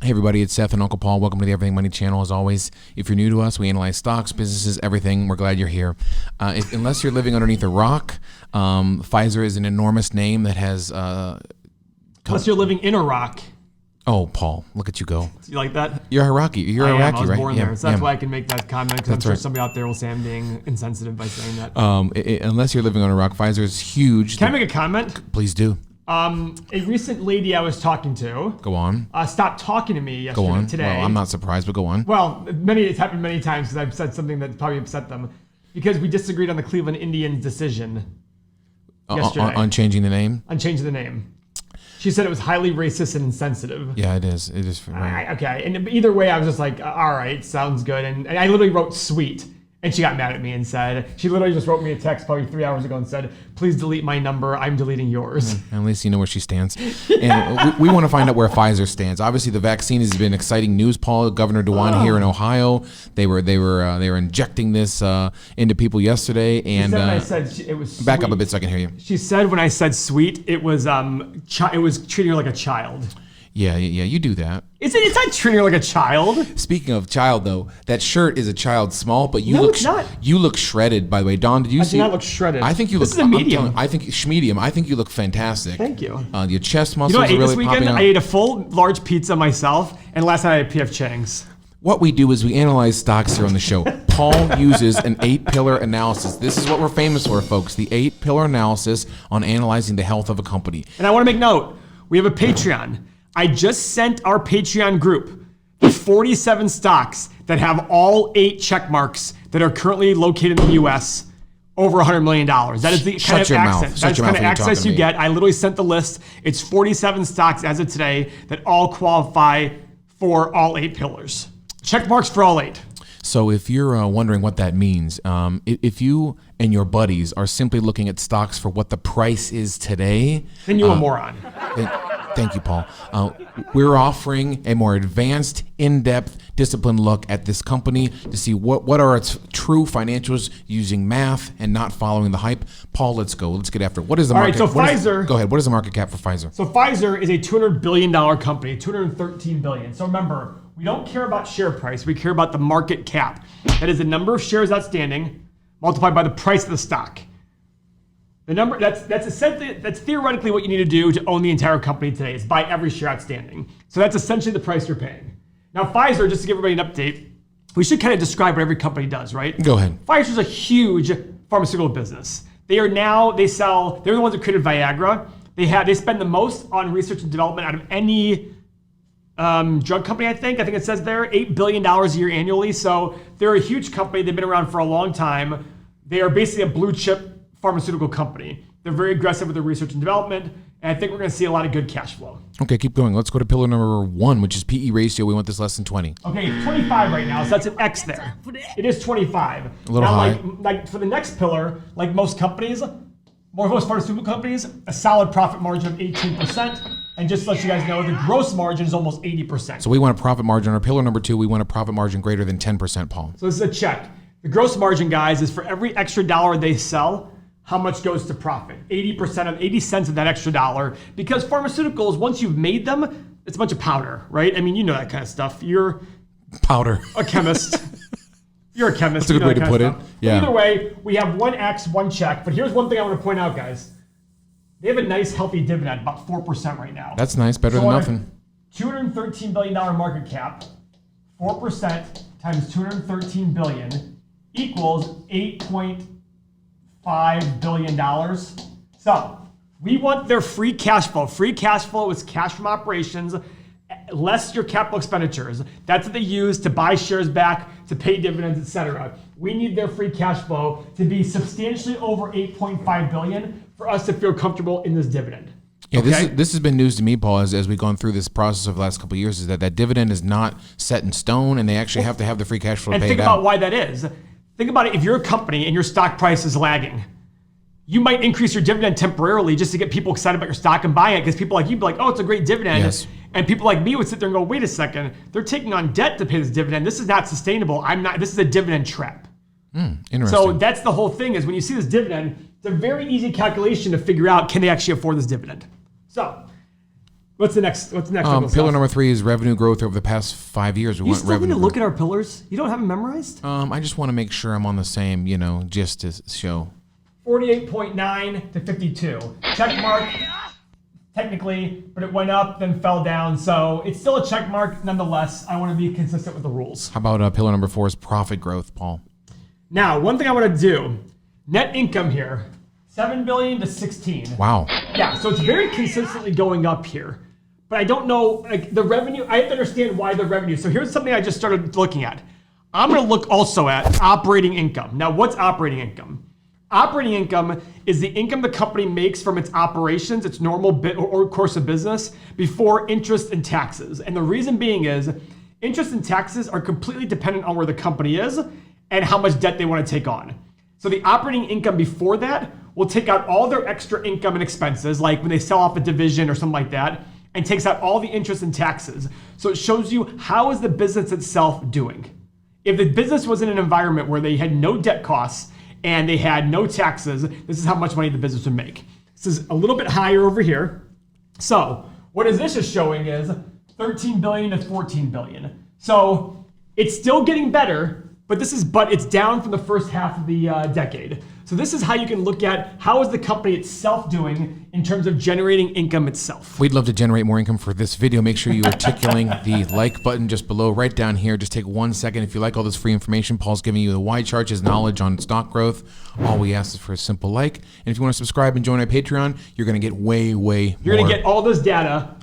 Hey everybody, it's Seth and Uncle Paul. Welcome to the Everything Money channel. As always, if you're new to us, we analyze stocks, businesses, everything. We're glad you're here. Unless you're living underneath a rock, Pfizer is an enormous name that has... Unless you're living in a rock. Oh, Paul, look at you go. You like that? You're Iraqi. You're Iraqi, right? I was born there, so that's why I can make that comment, because I'm sure somebody out there will say I'm being insensitive by saying that. Unless you're living on a rock, Pfizer is huge. Can I make a comment? Please do. A recent lady I was talking to. Go on. Stopped talking to me yesterday. Go on. Today. Well, I'm not surprised, but go on. Well, it's happened many times because I've said something that probably upset them because we disagreed on the Cleveland Indians' decision yesterday. On changing the name? On changing the name. She said it was highly racist and insensitive. Yeah, it is. It is. Right. Okay. And either way, I was just like, all right, sounds good. And I literally wrote sweet. And she got mad at me and said, she literally just wrote me a text probably 3 hours ago and said, please delete my number. I'm deleting yours. At least you know where she stands. And we want to find out where Pfizer stands. Obviously, the vaccine has been exciting news, Paul. Governor DeWine here in Ohio, they were injecting this into people yesterday. And she said when I said it was sweet, back up a bit so I can hear you. She said when I said sweet, it was treating her like a child. Yeah, you do that. It's not treating her like a child. Speaking of child, though, that shirt is a child small, but you it's not. You look shredded, by the way. Don, did you see? I do not look shredded. I think you this look. This is a medium. I think medium. I think you look fantastic. Thank you. Your chest muscles you know what I ate are really this weekend? popping out. I ate a full large pizza myself, and last night I had PF Chang's. What we do is we analyze stocks here on the show. Paul uses an 8-pillar analysis. This is what we're famous for, folks. The 8-pillar analysis on analyzing the health of a company. And I want to make note. We have a Patreon. I just sent our Patreon group the 47 stocks that have all 8 check marks that are currently located in the U.S. over $100 million. That is the kind of access. That's the kind of access you get. I literally sent the list. It's 47 stocks as of today that all qualify for all 8 pillars. Check marks for all 8. So if you're wondering what that means, if you and your buddies are simply looking at stocks for what the price is today, then you're a moron. Thank you, Paul. We're offering a more advanced, in-depth, disciplined look at this company to see what are its true financials using math and not following the hype. Paul, let's go. Let's get after it. What is the market? All right, so Pfizer. Go ahead. What is the market cap for Pfizer? So Pfizer is a $200 billion company, $213 billion. So remember, we don't care about share price. We care about the market cap. That is the number of shares outstanding multiplied by the price of the stock. The number that's theoretically what you need to do to own the entire company today is buy every share outstanding. So that's essentially the price you're paying. Now Pfizer, just to give everybody an update, we should kind of describe what every company does, right? Go ahead. Pfizer's a huge pharmaceutical business. They're the ones that created Viagra. They spend the most on research and development out of any drug company, I think it says there, $8 billion a year annually. So they're a huge company. They've been around for a long time. They are basically a blue chip pharmaceutical company. They're very aggressive with their research and development, and I think we're going to see a lot of good cash flow. Okay, keep going. Let's go to pillar number 1, which is PE ratio. We want this less than 20. Okay, 25 right now, so that's an X there. It is 25. A little high. Like for the next pillar, like most companies, most pharmaceutical companies, a solid profit margin of 18%. And just to let you guys know, the gross margin is almost 80%. So we want a profit margin. Our pillar number 2, we want a profit margin greater than 10%, Paul. So this is a check. The gross margin, guys, is for every extra dollar they sell, how much goes to profit? 80 cents of that extra dollar. Because pharmaceuticals, once you've made them, it's a bunch of powder, right? I mean, you know that kind of stuff. You're powder. A chemist. You're a chemist. That's a good way to put it. Yeah. Either way, we have 1 X, 1 check. But here's one thing I want to point out, guys. They have a nice, healthy dividend, about 4% right now. That's nice. Better than nothing. $213 billion market cap, 4% times $213 billion equals $8.5 billion. So we want their free cash flow. Free cash flow is cash from operations, less your capital expenditures. That's what they use to buy shares back, to pay dividends, etc. We need their free cash flow to be substantially over $8.5 billion for us to feel comfortable in this dividend. Yeah, okay? This has been news to me, Paul, as we've gone through this process of the last couple of years, is that dividend is not set in stone, and they actually have to have the free cash flow to pay it out. And think about why that is. Think about it. If you're a company and your stock price is lagging, you might increase your dividend temporarily just to get people excited about your stock and buying it, because people like you be like, oh, it's a great dividend. Yes. And people like me would sit there and go, wait a second, they're taking on debt to pay this dividend. This is not sustainable. This is a dividend trap. Interesting. So that's the whole thing, is when you see this dividend, it's a very easy calculation to figure out, can they actually afford this dividend? So What's the next? Pillar number 3 is revenue growth over the past 5 years. We You want still need revenue to look at our pillars? You don't have them memorized? I just want to make sure I'm on the same, just to show. 48.9 to 52. Check mark, technically, but it went up, then fell down. So it's still a check mark nonetheless. I want to be consistent with the rules. How about pillar number 4 is profit growth, Paul? Now, one thing I want to do, net income here, 7 billion to 16. Wow. Yeah, so it's very consistently going up here. But I don't know, the revenue, I have to understand why the revenue. So here's something I just started looking at. I'm going to look also at operating income. Now, what's operating income? Operating income is the income the company makes from its operations, its normal bit or course of business, before interest and taxes. And the reason being is interest and taxes are completely dependent on where the company is and how much debt they want to take on. So the operating income before that will take out all their extra income and expenses, like when they sell off a division or something like that, and takes out all the interest and taxes. So it shows you how is the business itself doing. If the business was in an environment where they had no debt costs and they had no taxes, this is how much money the business would make. This is a little bit higher over here. So what this is showing is 13 billion to 14 billion. So it's still getting better, but it's down from the first half of the decade. So this is how you can look at how is the company itself doing in terms of generating income itself. We'd love to generate more income for this video. Make sure you are tickling the like button just below, right down here. Just take 1 second. If you like all this free information, Paul's giving you the wide charts, his knowledge on stock growth. All we ask is for a simple like. And if you want to subscribe and join our Patreon, you're going to get way more. You're going to get all this data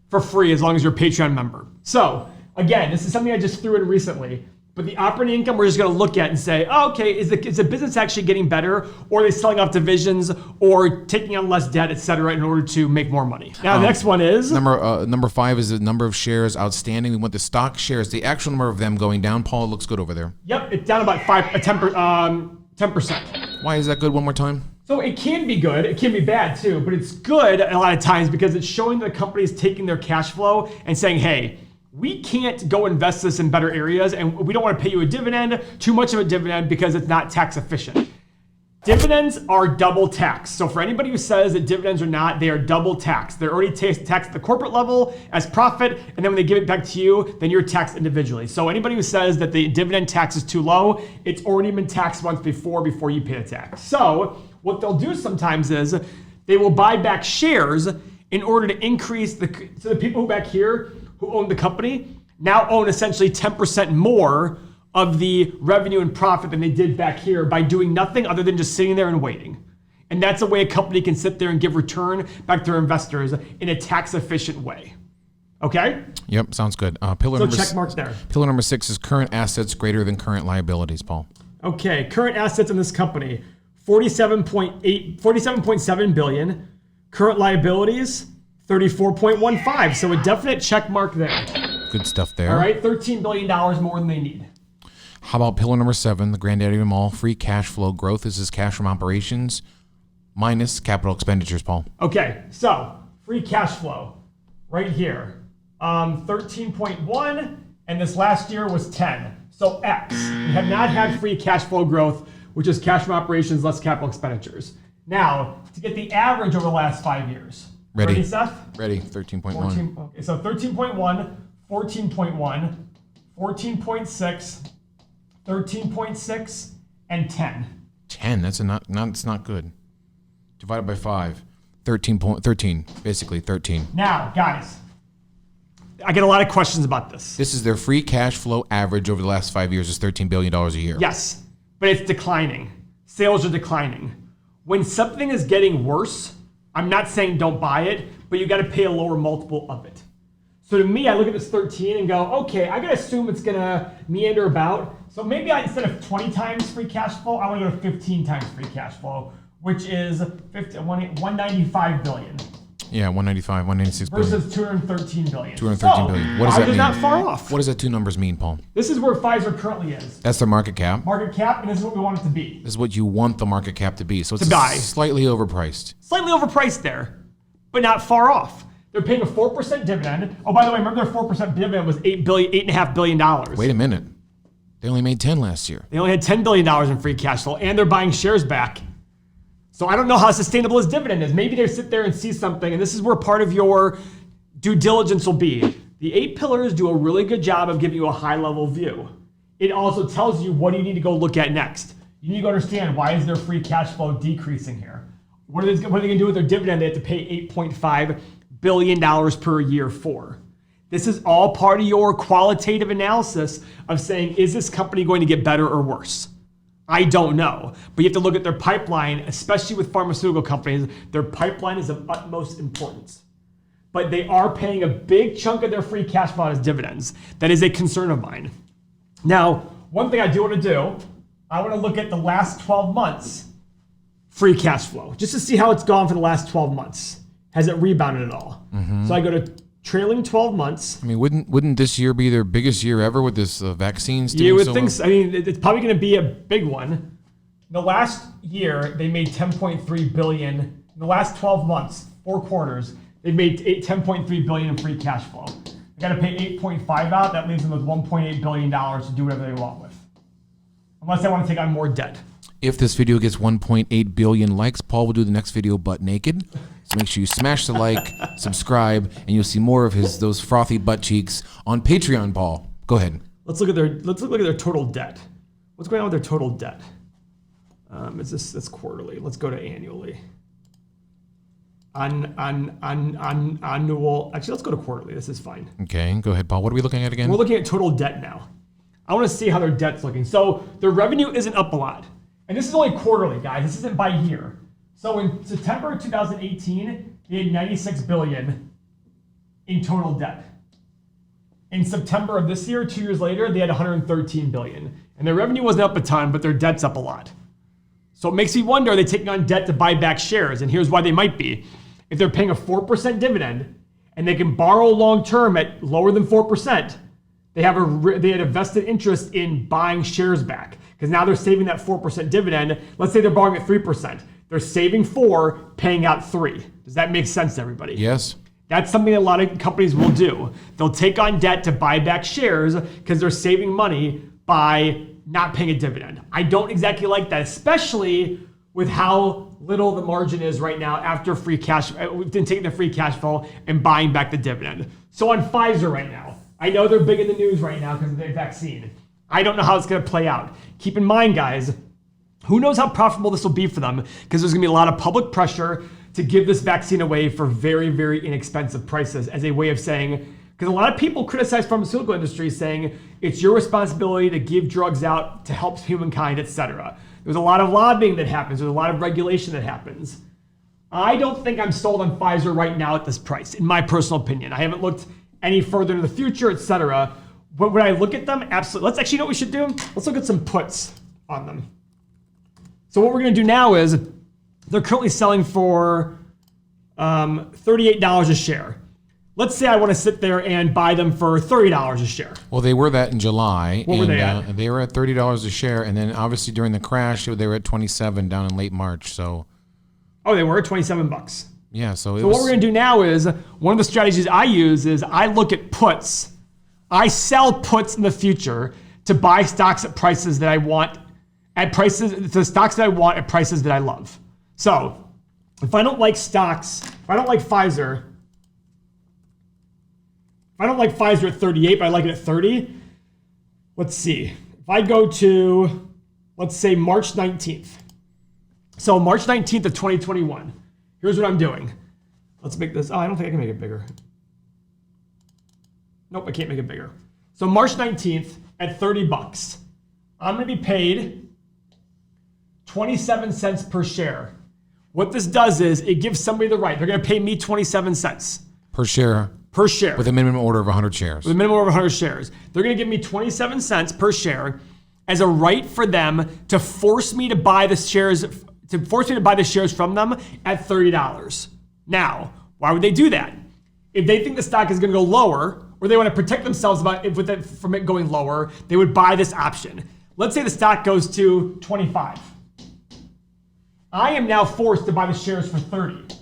for free as long as you're a Patreon member. So again, this is something I just threw in recently. But the operating income, we're just going to look at and say, oh, okay, is the business actually getting better, or are they selling off divisions, or taking on less debt, et cetera, in order to make more money? Now, the next one is number 5 is the number of shares outstanding. We want the stock shares, the actual number of them going down. Paul, it looks good over there. Yep, it's down about 10%. Why is that good? One more time. So it can be good, it can be bad too, but it's good a lot of times because it's showing the companies taking their cash flow and saying, hey, we can't go invest this in better areas, and we don't want to pay you a dividend, too much of a dividend, because it's not tax efficient. Dividends are double taxed. So for anybody who says that dividends are not, they are double taxed. They're already taxed at the corporate level as profit, and then when they give it back to you, then you're taxed individually. So anybody who says that the dividend tax is too low, it's already been taxed once before you pay the tax. So what they'll do sometimes is they will buy back shares in order to increase so the people who back here who own the company now own essentially 10% more of the revenue and profit than they did back here by doing nothing other than just sitting there and waiting. And that's a way a company can sit there and give return back to their investors in a tax efficient way. Okay? Yep, sounds good. Check mark there. Pillar number 6 is current assets greater than current liabilities, Paul. Okay, current assets in this company, 47.7 billion. Current liabilities, 34.15. So a definite check mark there. Good stuff there. All right, $13 billion more than they need. How about pillar number 7, the granddaddy of them all, free cash flow growth? This is cash from operations minus capital expenditures, Paul. Okay, so free cash flow right here, 13.1, and this last year was 10. So X. We have not had free cash flow growth, which is cash from operations less capital expenditures. Now, to get the average over the last 5 years. Ready, Seth? Ready, 13.1. Okay, so 13.1, 14.1, 14.6, 13.6, and 10. 10, it's not good. Divided by 5, 13, basically 13. Now, guys, I get a lot of questions about this. This is their free cash flow average over the last 5 years is $13 billion a year. Yes, but it's declining. Sales are declining. When something is getting worse, I'm not saying don't buy it, but you got to pay a lower multiple of it. So to me, I look at this 13 and go, okay, I got to assume it's going to meander about. So maybe instead of 20 times free cash flow, I want to go to 15 times free cash flow, which is 195 billion. Yeah, 195, 196 billion. Versus 213 billion. 213 billion. What does that mean? Not far off. What does that two numbers mean, Paul? This is where Pfizer currently is. That's their market cap. Market cap, and this is what we want it to be. This is what you want the market cap to be. So it's slightly overpriced. Slightly overpriced there, but not far off. They're paying a 4% dividend. Oh, by the way, remember their 4% dividend was $8.5 billion. Wait a minute. They only made 10 last year. They only had $10 billion in free cash flow, and they're buying shares back. So I don't know how sustainable his dividend is. Maybe they sit there and see something, and this is where part of your due diligence will be. The 8 pillars do a really good job of giving you a high level view. It also tells you what do you need to go look at next. You need to understand, why is their free cash flow decreasing here? What are they going to do with their dividend they have to pay $8.5 billion per year for? This is all part of your qualitative analysis of saying, is this company going to get better or worse? I don't know. But you have to look at their pipeline, especially with pharmaceutical companies. Their pipeline is of utmost importance. But they are paying a big chunk of their free cash flow as dividends. That is a concern of mine. Now, one thing I do want to do, I want to look at the last 12 months free cash flow, just to see how it's gone for the last 12 months. Has it rebounded at all? So I go to trailing 12 months. I mean, wouldn't this year be their biggest year ever with this vaccines? You would think so. I mean, it's probably going to be a big one. The last year, they made $10.3 billion. In the last 12 months, 4 quarters, they made $10.3 billion in free cash flow. They got to pay 8.5 out. That leaves them with $1.8 billion to do whatever they want with, unless they want to take on more debt. If this video gets 1.8 billion likes, Paul will do the next video butt naked. So make sure you smash the like, subscribe, and you'll see more of those frothy butt cheeks on Patreon. Paul, go ahead. Let's look at their total debt. What's going on with their total debt? That's quarterly. Let's go to annually. Annual. Actually, let's go to quarterly. This is fine. Okay, go ahead, Paul. What are we looking at again? We're looking at total debt now. I want to see how their debt's looking. So their revenue isn't up a lot. And this is only quarterly, guys. This isn't by year. So in September 2018, they had $96 billion in total debt. In September of this year, 2 years later, they had $113 billion. And their revenue wasn't up a ton, but their debt's up a lot. So it makes me wonder, are they taking on debt to buy back shares? And here's why they might be. If they're paying a 4% dividend and they can borrow long-term at lower than 4%, they had a vested interest in buying shares back. Because now they're saving that 4% dividend. Let's say they're borrowing at 3%. They're saving 4, paying out 3. Does that make sense to everybody? Yes. That's something a lot of companies will do. They'll take on debt to buy back shares because they're saving money by not paying a dividend. I don't exactly like that, especially with how little the margin is right now after free cash. We've been taking the free cash flow and buying back the dividend. So on Pfizer right now, I know they're big in the news right now because of the vaccine. I don't know how it's going to play out. Keep in mind, guys, who knows how profitable this will be for them, because there's going to be a lot of public pressure to give this vaccine away for very, very inexpensive prices as a way of saying, because a lot of people criticize pharmaceutical industry saying it's your responsibility to give drugs out to help humankind, etc. There's a lot of lobbying that happens. There's a lot of regulation that happens. I don't think I'm sold on Pfizer right now at this price, in my personal opinion. I haven't looked any further into the future, etc. But when I look at them, absolutely. Let's actually, you know what we should do? Let's look at some puts on them. So what we're going to do now is they're currently selling for $38 a share. Let's say I want to sit there and buy them for $30 a share. Well, they were that in July. What were they at? They were at $30 a share, and then obviously during the crash, they were at 27 down in late March. So, oh, they were at $27. Yeah. So what we're going to do now is one of the strategies I use is I look at puts. I sell puts in the future to buy stocks at prices that I want, at prices, the stocks that I want at prices that I love. So if I don't like stocks, if I don't like Pfizer, at 38, but I like it at 30, let's see. If I go to, let's say March 19th. So March 19th of 2021, here's what I'm doing. Let's make this, I don't think I can make it bigger. Nope, I can't make it bigger. So March 19th at $30, I'm going to be paid 27 cents per share. What this does is it gives somebody the right. They're going to pay me 27 cents. Per share. Per share. With a minimum order of 100 shares. With a minimum order of 100 shares. They're going to give me 27 cents per share as a right for them to force me to buy the shares, from them at $30. Now, why would they do that? If they think the stock is going to go lower, or they want to protect themselves from it going lower, they would buy this option. Let's say the stock goes to 25. I am now forced to buy the shares for 30.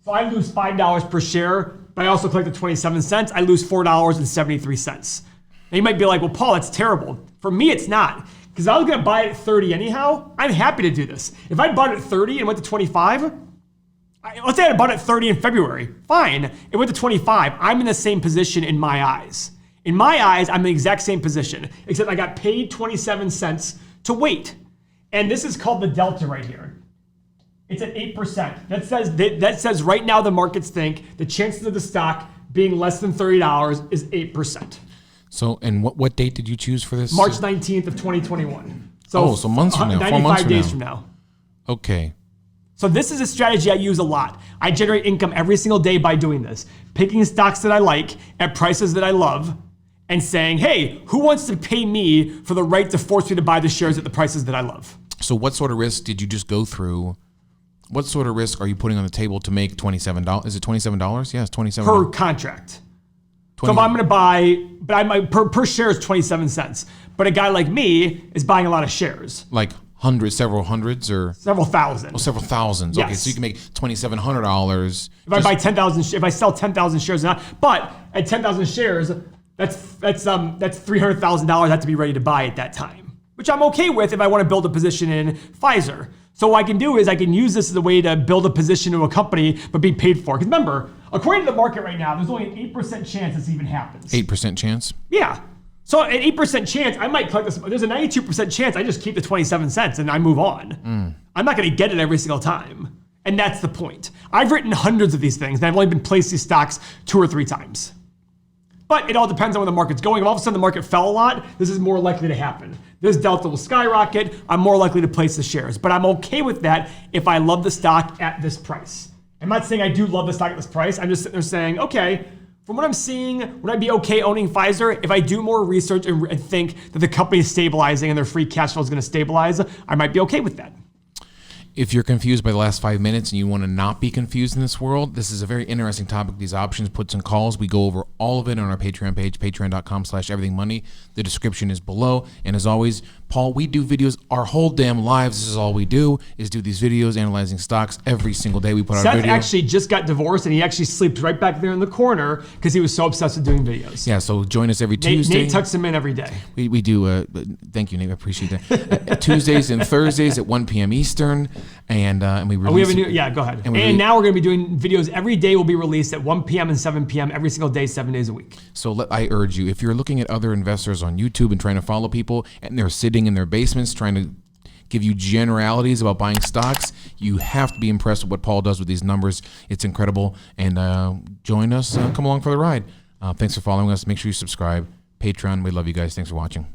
So I lose $5 per share, but I also collect the 27 cents. I lose $4.73. Now you might be like, well, Paul, that's terrible. For me, it's not. Because I was going to buy it at 30 anyhow. I'm happy to do this. If I bought it at 30 and went to 25, Let's say I bought it 30 in February. Fine. It went to 25. I'm in the same position in my eyes. In my eyes, I'm in the exact same position, except I got paid 27 cents to wait. And this is called the delta right here. It's at 8%. That says right now the markets think the chances of the stock being less than $30 is 8%. So, and what date did you choose for this? March 19th of 2021. So months from now, 95 days from now. Okay. So this is a strategy I use a lot. I generate income every single day by doing this. Picking stocks that I like at prices that I love and saying, hey, who wants to pay me for the right to force me to buy the shares at the prices that I love? So what sort of risk did you just go through? What sort of risk are you putting on the table to make $27? Is it $27? Yes, $27. Per contract. 20. So if I'm going to buy, but per share is 27 cents. But a guy like me is buying a lot of shares. Like hundreds, several hundreds, or several thousand. Oh, several thousands. Yes. Okay, so you can make $2,700. If I buy 10,000, if I sell 10,000 shares, but at 10,000 shares, that's $300,000 I have to be ready to buy at that time, which I'm okay with if I want to build a position in Pfizer. So what I can do is I can use this as a way to build a position to a company, but be paid for. Because remember, according to the market right now, there's only an 8% chance this even happens. 8% chance? Yeah. So an 8% chance, I might collect this. There's a 92% chance I just keep the 27 cents and I move on. I'm not going to get it every single time. And that's the point. I've written hundreds of these things and I've only been placed these stocks 2 or 3 times. But it all depends on where the market's going. If all of a sudden the market fell a lot, this is more likely to happen. This delta will skyrocket. I'm more likely to place the shares. But I'm okay with that if I love the stock at this price. I'm not saying I do love the stock at this price. I'm just sitting there saying, okay, from what I'm seeing, would I be okay owning Pfizer? If I do more research and think that the company is stabilizing and their free cash flow is going to stabilize, I might be okay with that. If you're confused by the last 5 minutes and you want to not be confused in this world, this is a very interesting topic. These options, puts, and calls. We go over all of it on our Patreon page, patreon.com/everythingmoney. The description is below. And as always, Paul, we do videos our whole damn lives. This is all we do, is do these videos analyzing stocks every single day. We put out a video. Seth actually just got divorced and he actually sleeps right back there in the corner because he was so obsessed with doing videos. Yeah, so join us every Tuesday. Nate tucks him in every day. We do, thank you, Nate, I appreciate that. Tuesdays and Thursdays at 1 p.m. Eastern. And we release. We have a new, yeah, go ahead. And now we're going to be doing videos every day will be released at 1 p.m. and 7 p.m. every single day, 7 days a week. So I urge you, if you're looking at other investors on YouTube and trying to follow people and they're sitting in their basements trying to give you generalities about buying stocks, you have to be impressed with what Paul does with these numbers. It's incredible. And join us, come along for the ride. Thanks for following us. Make sure you subscribe. Patreon, we love you guys. Thanks for watching.